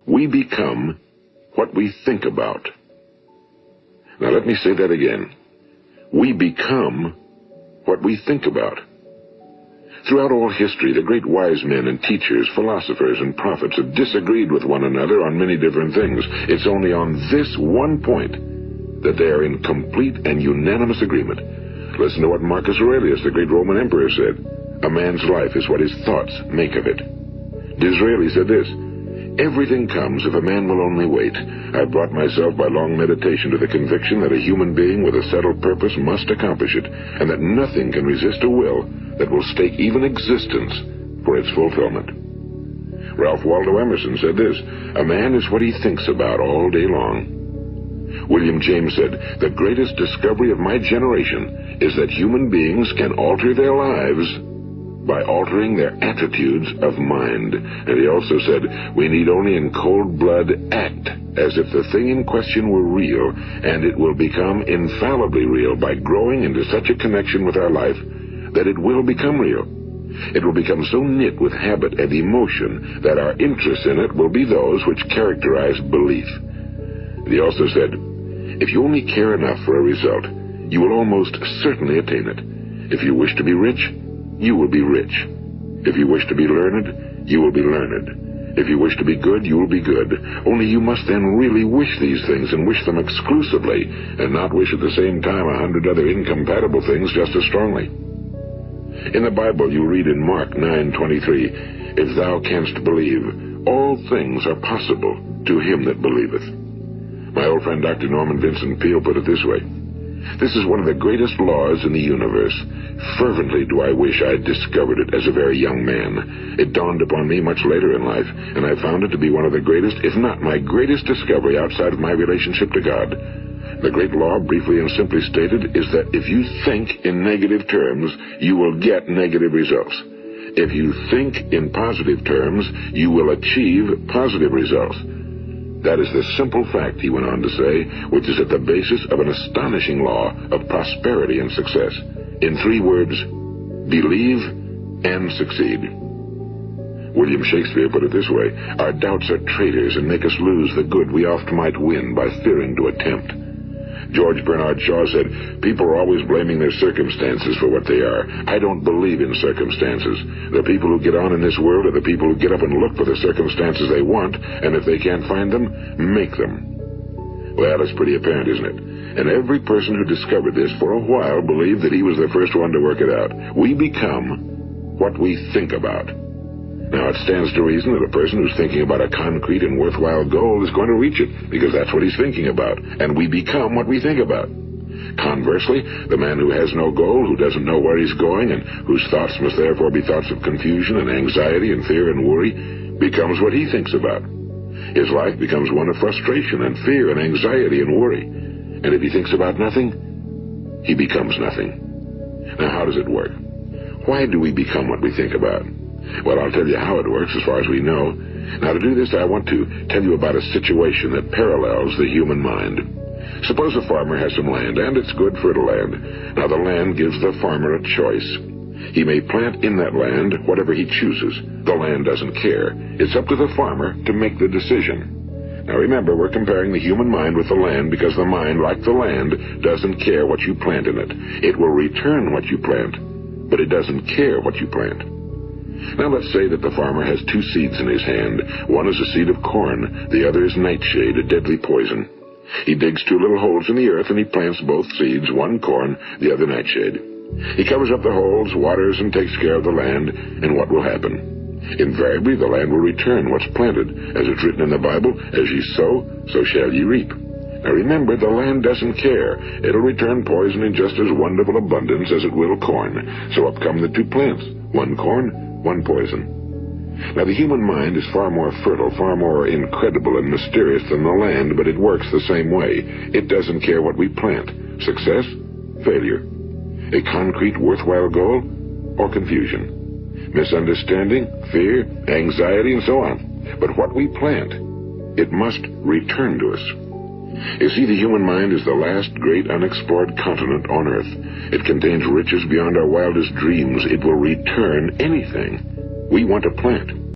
We become what we think about. Now let me say that again. We become what we think about. Throughout all history, the great wise men and teachers, philosophers and prophets have disagreed with one another on many different things. It's only on this one point that they are in complete and unanimous agreement. Listen to what Marcus Aurelius, the great Roman emperor, said. A man's life is what his thoughts make of it. Disraeli said this, everything comes if a man will only wait. I brought myself by long meditation to the conviction that a human being with a settled purpose must accomplish it, and that nothing can resist a will that will stake even existence for its fulfillment. Ralph Waldo Emerson said this, a man is what he thinks about all day long. William James said, the greatest discovery of my generation is that human beings can alter their lives by altering their attitudes of mind. And he also said, we need only in cold blood act as if the thing in question were real, and it will become infallibly real by growing into such a connection with our life that it will become real. It will become so knit with habit and emotion that our interest in it will be those which characterize belief. And he also said, if you only care enough for a result, you will almost certainly attain it. If you wish to be rich, you will be rich. If you wish to be learned, you will be learned. If you wish to be good, you will be good. Only you must then really wish these things and wish them exclusively, and not wish at the same time 100 other incompatible things just as strongly. In the Bible you read in Mark 9:23, if thou canst believe, all things are possible to him that believeth. My old friend Dr. Norman Vincent Peale put it this way, this is one of the greatest laws in the universe. Fervently do I wish I had discovered it as a very young man. It dawned upon me much later in life, and I found it to be one of the greatest, if not my greatest discovery outside of my relationship to God. The great law, briefly and simply stated, is that if you think in negative terms, you will get negative results. If you think in positive terms, you will achieve positive results. That is the simple fact, he went on to say, which is at the basis of an astonishing law of prosperity and success. In 3 words, believe and succeed. William Shakespeare put it this way, our doubts are traitors and make us lose the good we oft might win by fearing to attempt. George Bernard Shaw said, people are always blaming their circumstances for what they are. I don't believe in circumstances. The people who get on in this world are the people who get up and look for the circumstances they want, and if they can't find them, make them. Well, that's pretty apparent, isn't it? And every person who discovered this for a while believed that he was the first one to work it out. We become what we think about. Now, it stands to reason that a person who's thinking about a concrete and worthwhile goal is going to reach it, because that's what he's thinking about, and we become what we think about. Conversely, the man who has no goal, who doesn't know where he's going, and whose thoughts must therefore be thoughts of confusion and anxiety and fear and worry, becomes what he thinks about. His life becomes one of frustration and fear and anxiety and worry. And if he thinks about nothing, he becomes nothing. Now, how does it work? Why do we become what we think about? Well, I'll tell you how it works as far as we know. Now, to do this, I want to tell you about a situation that parallels the human mind. Suppose a farmer has some land, and it's good fertile land. Now, the land gives the farmer a choice. He may plant in that land whatever he chooses. The land doesn't care. It's up to the farmer to make the decision. Now, remember, we're comparing the human mind with the land because the mind, like the land, doesn't care what you plant in it. It will return what you plant, but it doesn't care what you plant. Now let's say that the farmer has 2 seeds in his hand. One is a seed of corn, the other is nightshade, a deadly poison. He digs 2 little holes in the earth and he plants both seeds, one corn, the other nightshade. He covers up the holes, waters, and takes care of the land, and what will happen? Invariably the land will return what's planted. As it's written in the Bible, as ye sow, so shall ye reap. Now remember, the land doesn't care. It'll return poison in just as wonderful abundance as it will corn. So up come the 2 plants, one corn, one poison. Now, the human mind is far more fertile, far more incredible and mysterious than the land, but it works the same way. It doesn't care what we plant. Success, failure. A concrete, worthwhile goal, or confusion. Misunderstanding, fear, anxiety, and so on. But what we plant, it must return to us. You see, the human mind is the last great unexplored continent on Earth. It contains riches beyond our wildest dreams. It will return anything we want to plant.